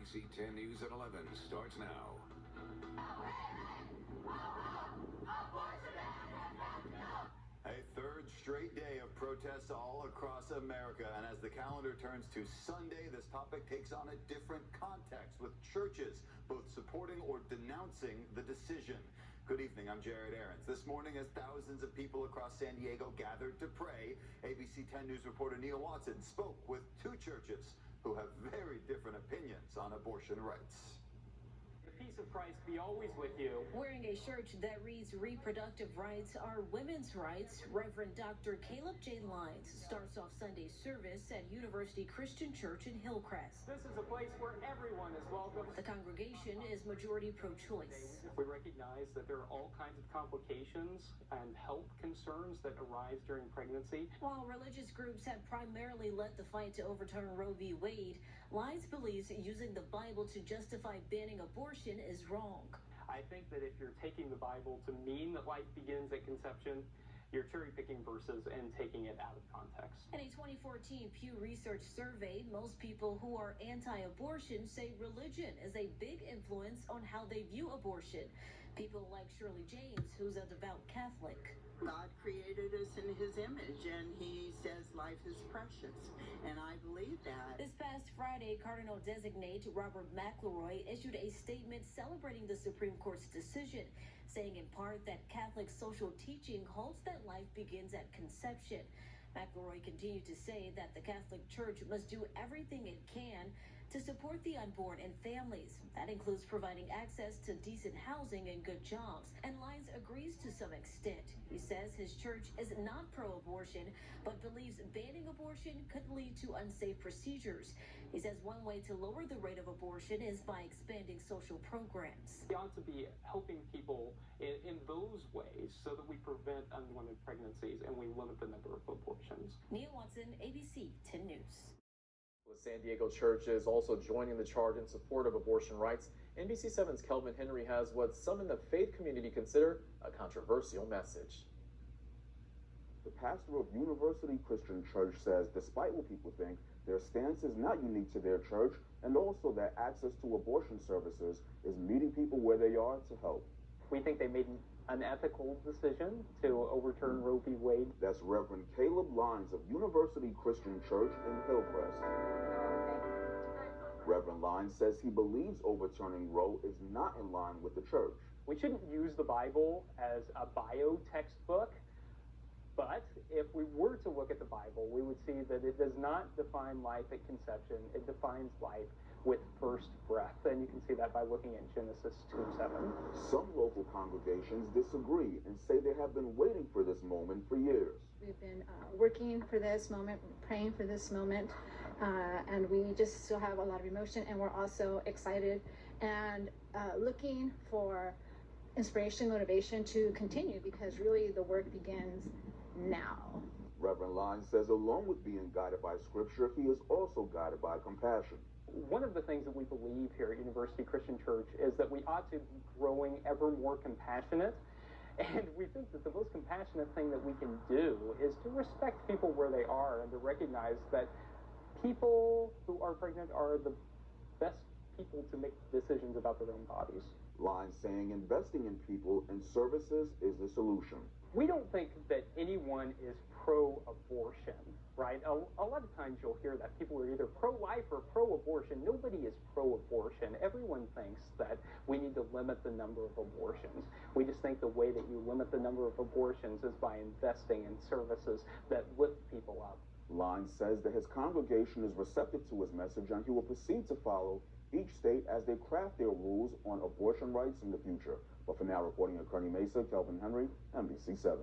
ABC 10 News at 11 starts now. A third straight day of protests all across America, and as the calendar turns to Sunday, this topic takes on a different context, with churches both supporting or denouncing the decision. Good evening, I'm Jared Aarons. This morning, as thousands of people across San Diego gathered to pray, ABC 10 News reporter Neil Watson spoke with two churches who have very different opinions on abortion rights. The peace of Christ be always with you. Wearing a shirt that reads "Reproductive rights are women's rights," Reverend Dr. Caleb J. Lyons starts off Sunday service at University Christian Church in Hillcrest. This is a place where everyone is welcome. The congregation is majority pro-choice. We recognize that there are all kinds of complications and health concerns that arise during pregnancy. While religious groups have primarily led the fight to overturn Roe v. Wade, Lyons believes using the Bible to justify banning abortion is wrong. I think that if you're taking the Bible to mean that life begins at conception, you're cherry-picking verses and taking it out of context. In a 2014 Pew Research survey, most people who are anti-abortion say religion is a big influence on how they view abortion. People like Shirley James, who's a devout Catholic. God created us in his image, and he says life is precious, and I believe that. This past Friday, Cardinal Designate Robert McElroy issued a statement celebrating the Supreme Court's decision, saying in part that Catholic social teaching holds that life begins at conception. McElroy continued to say that the Catholic Church must do everything it can to support the unborn and families. That includes providing access to decent housing and good jobs. And Lyons agrees to some extent. He says his church is not pro-abortion, but believes banning abortion could lead to unsafe procedures. He says one way to lower the rate of abortion is by expanding social programs. We ought to be helping people in those ways so that we prevent unwanted pregnancies and we limit the number of abortions. Neil Watson, ABC 10 News. The San Diego Church is also joining the charge in support of abortion rights. NBC7's Kelvin Henry has what some in the faith community consider a controversial message. The pastor of University Christian Church says despite what people think, their stance is not unique to their church, and also that access to abortion services is meeting people where they are to help. We think they made an unethical decision to overturn Roe v. Wade. That's Reverend Caleb Lyons of University Christian Church in Hillcrest. Reverend Lyons says he believes overturning Roe is not in line with the church. We shouldn't use the Bible as a bio textbook, but if we were to look at the Bible, we would see that it does not define life at conception. It defines life with first breath, and you can see that by looking at Genesis 2:7. Some local congregations disagree and say they have been waiting for this moment for years. We've been working for this moment, praying for this moment, and we just still have a lot of emotion, and we're also excited and looking for inspiration, motivation to continue, because really the work begins now. Reverend Lyons says along with being guided by scripture, he is also guided by compassion. One of the things that we believe here at University Christian Church is that we ought to be growing ever more compassionate. And we think that the most compassionate thing that we can do is to respect people where they are and to recognize that people who are pregnant are the best people to make decisions about their own bodies. Lyons saying investing in people and services is the solution. We don't think that anyone is pro-abortion, right? A lot of times you'll hear that people are either pro-life or pro-abortion. Nobody is pro-abortion. Everyone thinks that we need to limit the number of abortions. We just think the way that you limit the number of abortions is by investing in services that lift people up. Lyons says that his congregation is receptive to his message, and he will proceed to follow each state as they craft their rules on abortion rights in the future. But for now, reporting at Kearney Mesa, Kelvin Henry, NBC7.